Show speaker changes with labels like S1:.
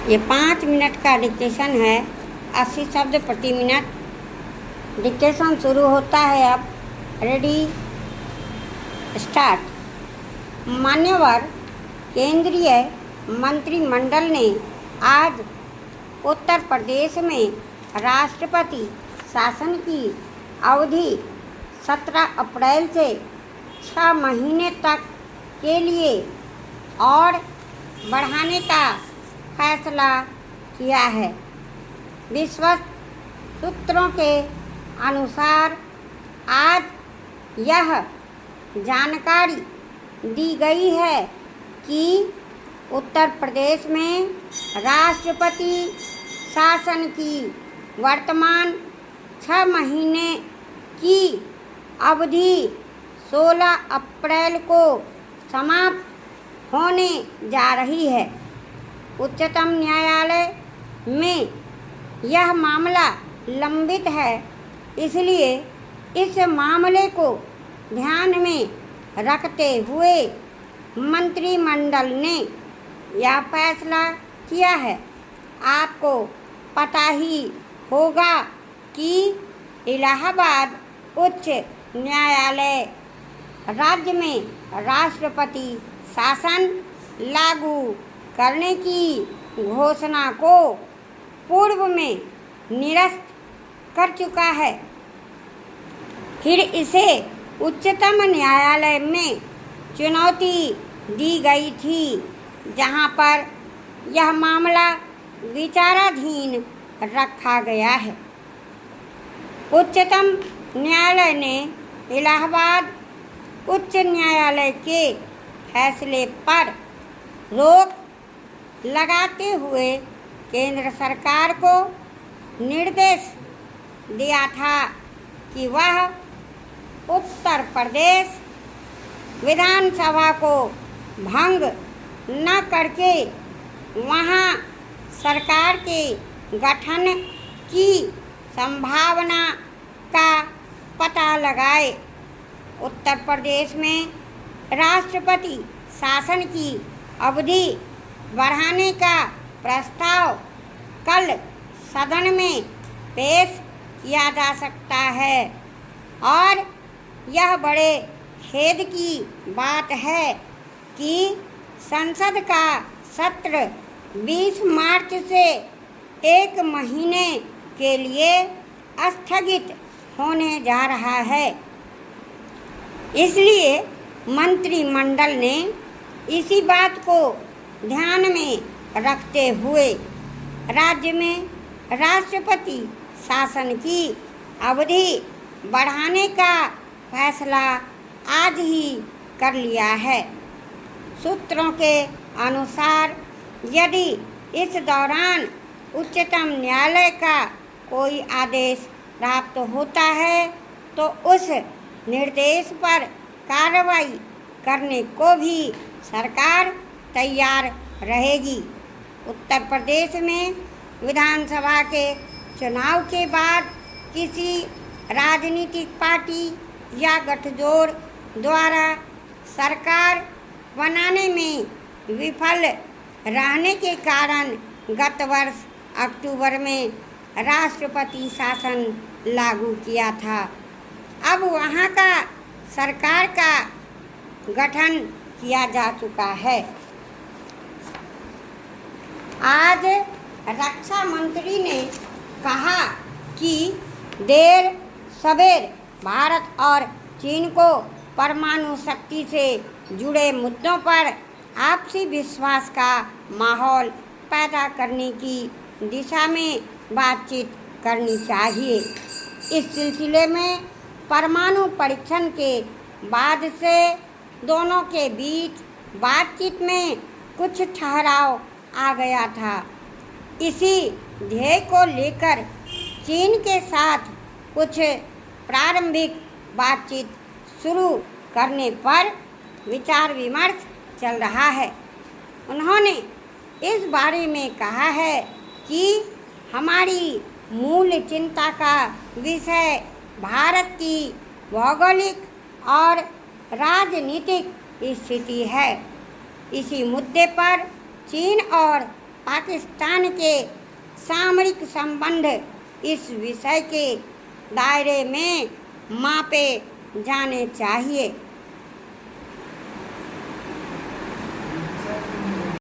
S1: ये 5 मिनट का डिक्टेशन है, 80 शब्द प्रति मिनट। डिक्टेशन शुरू होता है अब। Ready, start. मान्यवर केंद्रीय मंत्रिमंडल ने आज उत्तर प्रदेश में राष्ट्रपति शासन की अवधि 17 अप्रैल से 6 महीने तक के लिए और बढ़ाने का फैसला किया है। विश्वस्त सूत्रों के अनुसार आज यह जानकारी दी गई है कि उत्तर प्रदेश में राष्ट्रपति शासन की वर्तमान 6 महीने की अवधि 16 अप्रैल को समाप्त होने जा रही है। उच्चतम न्यायालय में यह मामला लंबित है, इसलिए इस मामले को ध्यान में रखते हुए मंत्रिमंडल ने यह फैसला किया है। आपको पता ही होगा कि इलाहाबाद उच्च न्यायालय राज्य में राष्ट्रपति शासन लागू करने की घोषणा को पूर्व में निरस्त कर चुका है। फिर इसे उच्चतम न्यायालय में चुनौती दी गई थी, जहां पर यह मामला विचाराधीन रखा गया है। उच्चतम न्यायालय ने इलाहाबाद उच्च न्यायालय के फैसले पर रोक लगाते हुए केंद्र सरकार को निर्देश दिया था कि वह उत्तर प्रदेश विधानसभा को भंग न करके वहां सरकार के गठन की संभावना का पता लगाए। उत्तर प्रदेश में राष्ट्रपति शासन की अवधि बढ़ाने का प्रस्ताव कल सदन में पेश किया जा सकता है और यह बड़े खेद की बात है कि संसद का सत्र 20 मार्च से 1 महीने के लिए स्थगित होने जा रहा है। इसलिए मंत्रिमंडल ने इसी बात को ध्यान में रखते हुए राज्य में राष्ट्रपति शासन की अवधि बढ़ाने का फैसला आज ही कर लिया है। सूत्रों के अनुसार यदि इस दौरान उच्चतम न्यायालय का कोई आदेश प्राप्त होता है तो उस निर्देश पर कार्रवाई करने को भी सरकार तैयार रहेगी। उत्तर प्रदेश में विधानसभा के चुनाव के बाद किसी राजनीतिक पार्टी या गठजोड़ द्वारा सरकार बनाने में विफल रहने के कारण गत वर्ष अक्टूबर में राष्ट्रपति शासन लागू किया था। अब वहां का सरकार का गठन किया जा चुका है। आज रक्षा मंत्री ने कहा कि देर सवेर भारत और चीन को परमाणु शक्ति से जुड़े मुद्दों पर आपसी विश्वास का माहौल पैदा करने की दिशा में बातचीत करनी चाहिए। इस सिलसिले में परमाणु परीक्षण के बाद से दोनों के बीच बातचीत में कुछ ठहराव आ गया था। इसी ध्येय को लेकर चीन के साथ कुछ प्रारंभिक बातचीत शुरू करने पर विचार विमर्श चल रहा है। उन्होंने इस बारे में कहा है कि हमारी मूल चिंता का विषय भारत की भौगोलिक और राजनीतिक स्थिति है। इसी मुद्दे पर चीन और पाकिस्तान के सामरिक संबंध इस विषय के दायरे में मापे जाने चाहिए।